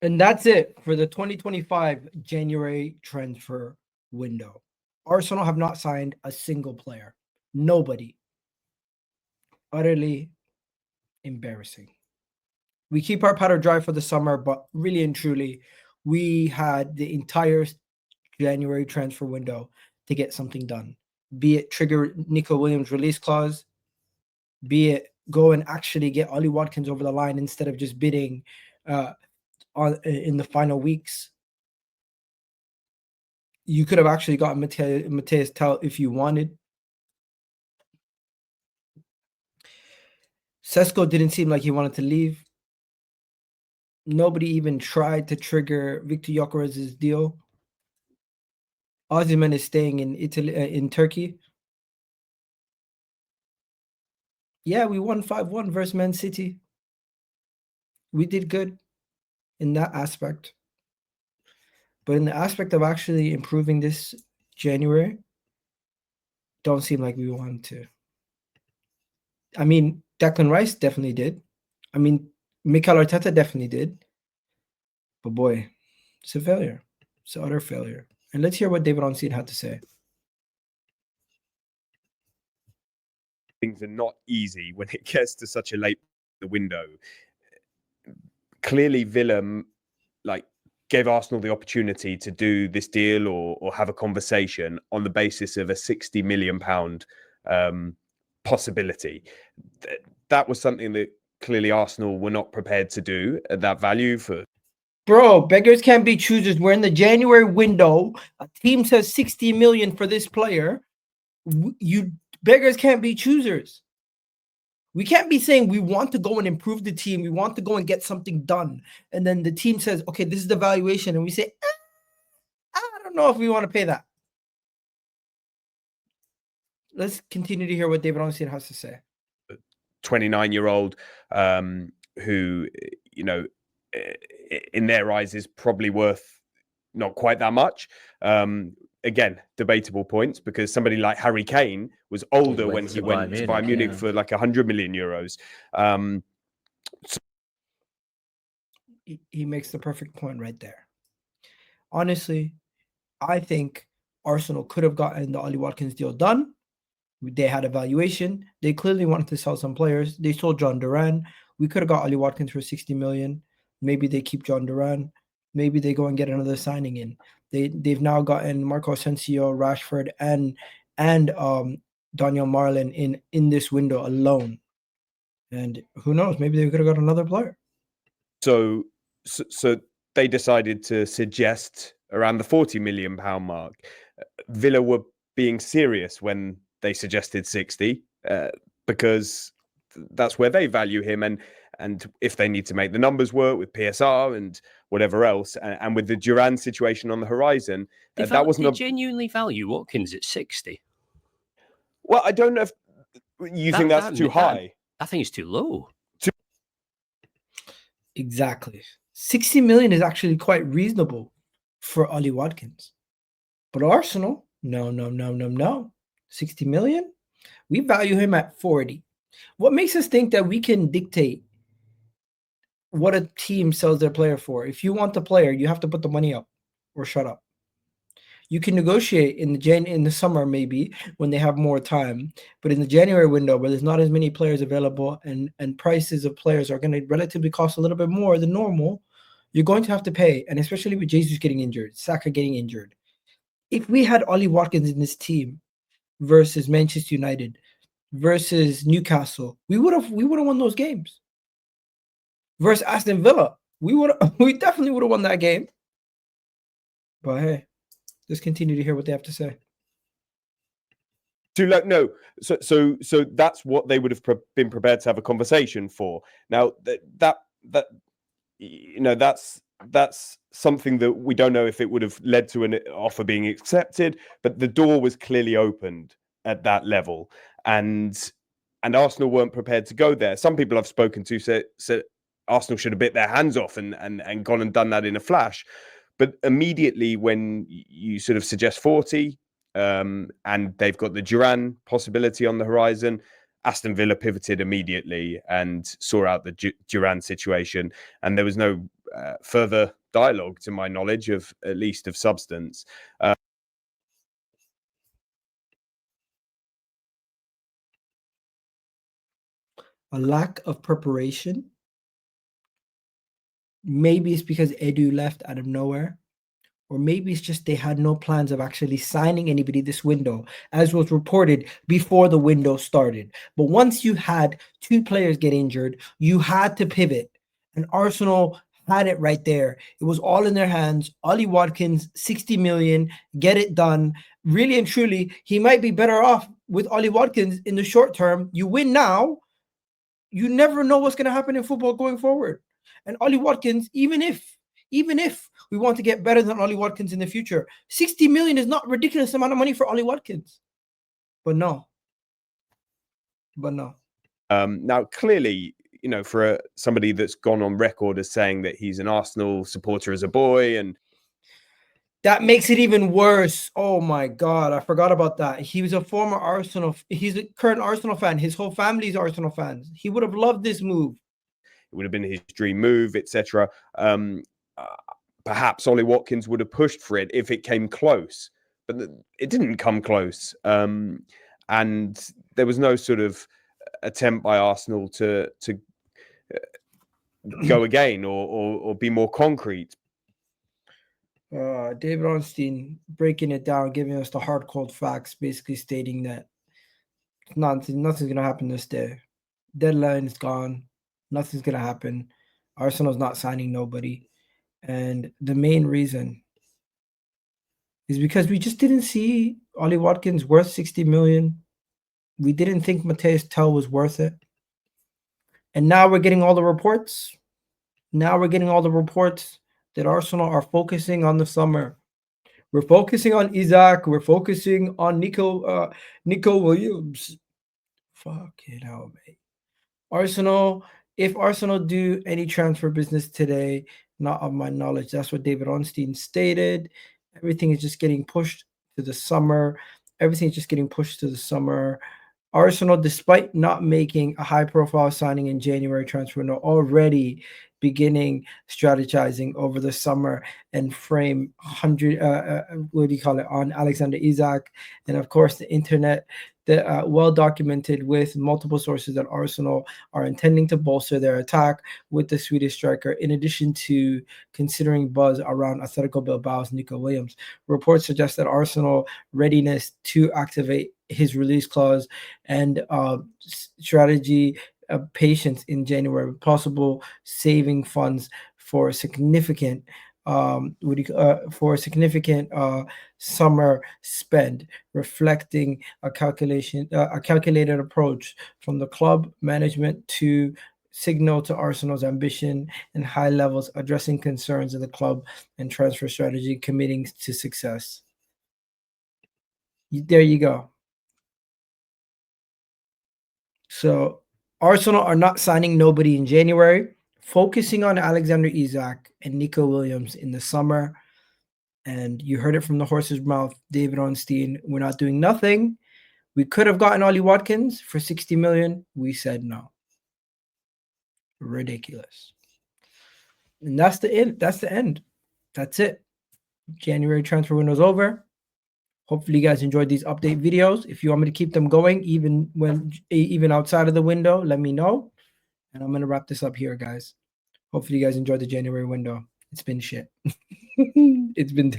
And that's it for the 2025 January transfer window. Arsenal have not signed a single player. Nobody. Utterly embarrassing. We keep our powder dry for the summer, but really and truly, we had the entire January transfer window to get something done. Be it trigger Nico Williams' release clause, be it go and actually get Ollie Watkins over the line instead of just bidding in the final weeks. You could have actually gotten Mateus Tel if you wanted. Sesko didn't seem like he wanted to leave. Nobody even tried to trigger Victor Gyökeres's deal. Osimhen is staying in Italy, in Turkey. Yeah, we won 5-1 versus Man City. We did good in that aspect. But in the aspect of actually improving this January, don't seem like we want to. I mean, Declan Rice definitely did. I mean, Mikel Arteta definitely did. But boy, it's a failure. It's an utter failure. And let's hear what David Ornstein had to say. Things are not easy when it gets to such a late window. Clearly, Villa gave Arsenal the opportunity to do this deal or have a conversation on the basis of a £60 million possibility. That was something that clearly Arsenal were not prepared to do at that value for. Bro, beggars can't be choosers. We're in the January window. A team says 60 million for this player. You beggars can't be choosers. We can't be saying we want to go and improve the team. We want to go and get something done. And then the team says, okay, this is the valuation. And we say, I don't know if we want to pay that. Let's continue to hear what David Ornstein has to say. 29-year-old who, in their eyes is probably worth not quite that much. Again, debatable points, because somebody like Harry Kane was older when he went to Bayern Munich for like 100 million euros. He makes the perfect point right there. Honestly, I think Arsenal could have gotten the Ollie Watkins deal done. They had a valuation. They clearly wanted to sell some players. They sold John Duran. We could have got Ollie Watkins for 60 million. Maybe they keep John Duran. Maybe they go and get another signing in. They've now gotten Marco Asensio, Rashford, and Daniel Marlin in this window alone. And who knows? Maybe they could have got another player. So they decided to suggest around the £40 million mark. Villa were being serious when they suggested 60, because that's where they value him. And if they need to make the numbers work with PSR and whatever else, and with the Duran situation on the horizon, that wasn't genuinely value Watkins at 60. Well, I don't know if you think that's too high. I think it's too low. Exactly. 60 million is actually quite reasonable for Ollie Watkins. But Arsenal, no. 60 million? We value him at 40. What makes us think that we can dictate what a team sells their player for? If you want the player, you have to put the money up or shut up. You can negotiate in the summer, maybe when they have more time, but in the January window where there's not as many players available and prices of players are going to relatively cost a little bit more than normal, you're going to have to pay. And especially with Jesus getting injured, Saka getting injured. If we had Ollie Watkins in this team versus Manchester United versus Newcastle, we would have won those games. Versus Aston Villa, we definitely would have won that game. But hey, let's continue to hear what they have to say. No, so that's what they would have been prepared to have a conversation for. Now that's something that we don't know if it would have led to an offer being accepted, but the door was clearly opened at that level, and Arsenal weren't prepared to go there. Some people I've spoken to said Arsenal should have bit their hands off and gone and done that in a flash. But immediately when you sort of suggest 40, and they've got the Duran possibility on the horizon, Aston Villa pivoted immediately and saw out the Duran situation. And there was no further dialogue, to my knowledge, of at least of substance. A lack of preparation. Maybe it's because Edu left out of nowhere, or maybe it's just they had no plans of actually signing anybody this window, as was reported before the window started. But once you had two players get injured, you had to pivot, and Arsenal had it right there. It was all in their hands. Ollie Watkins, 60 million, get it done. Really and truly, he might be better off with Ollie Watkins in the short term. You win now, you never know what's going to happen in football going forward. And Ollie Watkins, even if we want to get better than Ollie Watkins in the future, 60 million is not a ridiculous amount of money for Ollie Watkins. But no. Now, clearly, you know, for somebody that's gone on record as saying that he's an Arsenal supporter as a boy, and that makes it even worse. Oh my God, I forgot about that. He was a former Arsenal. He's a current Arsenal fan. His whole family's Arsenal fans. He would have loved this move. It would have been his dream move, etc. Perhaps Ollie Watkins would have pushed for it if it came close, but it didn't come close. And there was no sort of attempt by Arsenal to go again or be more concrete. David Ornstein breaking it down, giving us the hard cold facts, basically stating that nothing's gonna happen this day. Deadline is gone. Nothing's gonna happen. Arsenal's not signing nobody, and the main reason is because we just didn't see Ollie Watkins worth 60 million. We didn't think Mateus Tell was worth it, and now we're getting all the reports. That Arsenal are focusing on the summer. We're focusing on Isak. We're focusing on Nico Williams. Fucking hell, mate. Arsenal, if Arsenal do any transfer business today, not of my knowledge, that's what David Ornstein stated. Everything is just getting pushed to the summer. Arsenal, despite not making a high-profile signing in January transfer window, already beginning strategizing over the summer and frame on Alexander Isak. And of course, the internet, well documented with multiple sources that Arsenal are intending to bolster their attack with the Swedish striker, in addition to considering buzz around Atletico Bilbao's Nico Williams. Reports suggest that Arsenal readiness to activate his release clause and strategy patience in January, possible saving funds for significant summer spend, reflecting a calculated approach from the club management to signal to Arsenal's ambition and high levels, addressing concerns of the club and transfer strategy, committing to success. There you go. So Arsenal are not signing nobody in January, focusing on Alexander Isak and Nico Williams in the summer. And you heard it from the horse's mouth, David Ornstein. We're not doing nothing. We could have gotten Ollie Watkins for 60 million. We said no. Ridiculous. And that's the end. That's it. January transfer window's over. Hopefully you guys enjoyed these update videos. If you want me to keep them going, even outside of the window, let me know. And I'm going to wrap this up here, guys. Hopefully you guys enjoyed the January window. It's been shit. It's been terrible.